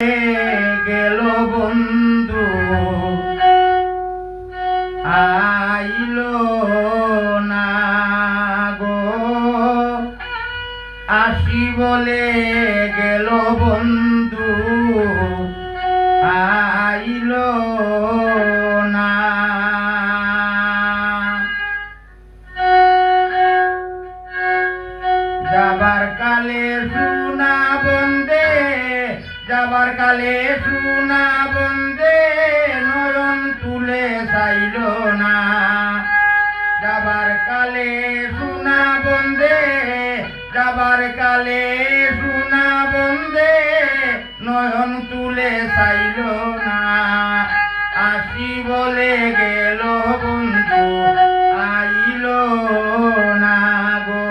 গেল বন্ধু আইলো না গো, আসি বলে গেল বন্ধু আইলো না। যাবার কালে সোনা বন্দে, যাবার কালে সোনা বন্দে নয়ন তুলে চাইল না। যাবার কালে সোনা বন্দে, যাবার কালে সোনা বন্দে নয়ন তুলে চাইল না। আসি বলে গেল বন্ধু আইল না গো,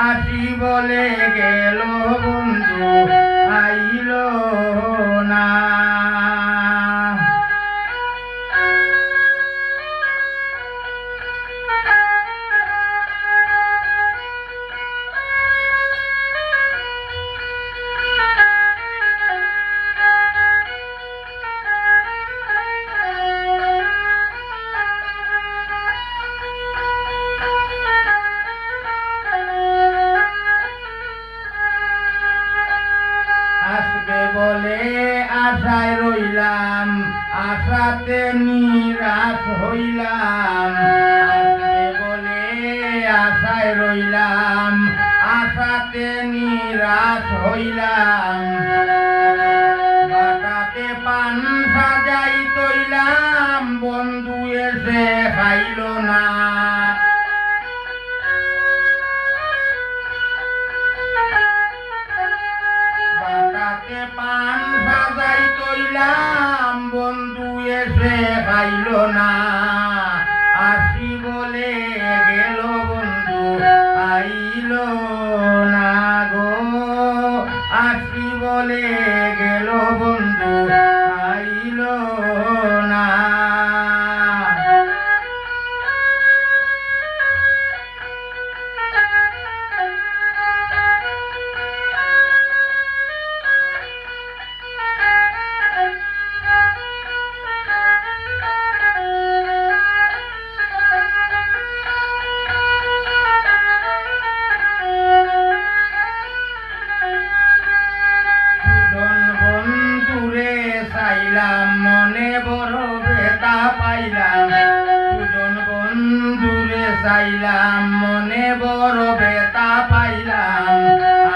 আসি বলে গেল বন্ধু আইল না। আসবে বলে আশায় রইলাম, আশাতে নিরাশ হইলাম। আসবে বলে আশায় রইলাম, আশাতে নিরাশ হইলাম। বাটাতে পান সাজাই তৈলাম, বন্ধু এসে খাইল না। বাটাতে পান সাজাই তৈলাম, বন্ধু এসে খাইল না। আসি বলে গেল বন্ধু আইল না গো, আসি বলে গেল বন্ধু আইল না। চাইলাম মনে বড় বেতা পাইলাম, সুজন বন্ধুরে চাইলাম মনে বড় বেতা পাইলাম।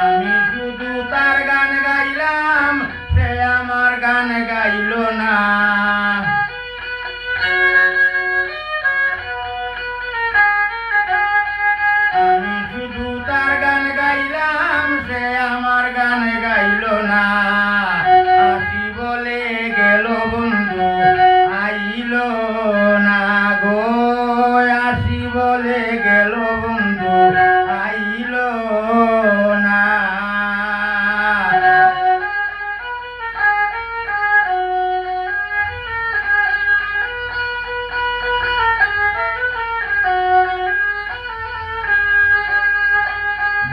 আমি শুধু তার গান গাইলাম, সে আমার গান গাইল না। আমি শুধু তার গান গাইলাম, সে আমার গান গাইল না। আসি বলে গেল বন্ধু আইল না গো, আসি বলে গেল বন্ধু আইল না।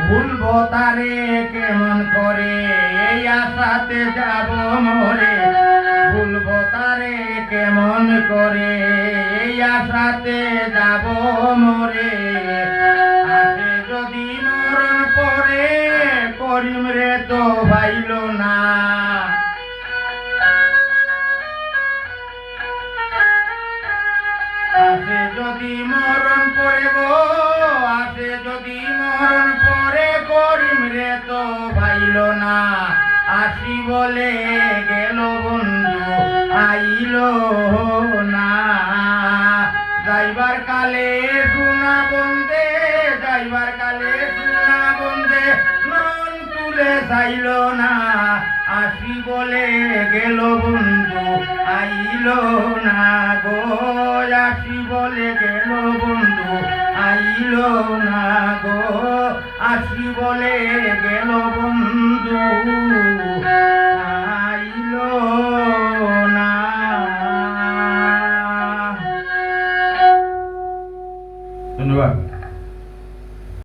ভুলবো তারে কেমন করে, এই আশাতে যাব মরে। ভুলবো তারে কেমন করে, এই আশাতে যাব মরে। আসে যদি মরণ পরে, করিম রে তো ভাইল না। আসে যদি মরণ পরে গো, আসে যদি মরণ পরে, করিম রে তো ভাইল না। আসি বলে গেল বন্ধু আইল না। যাইবার কালে সোনা বন্দে, যাইবার কালে সোনা বন্দে নয়ন তুলে চাইল না। আসি বলে গেল বন্ধু আইল না গো, আসি বলে গেল বন্ধু আইল না গো, আসি বলে গেল বন্ধু।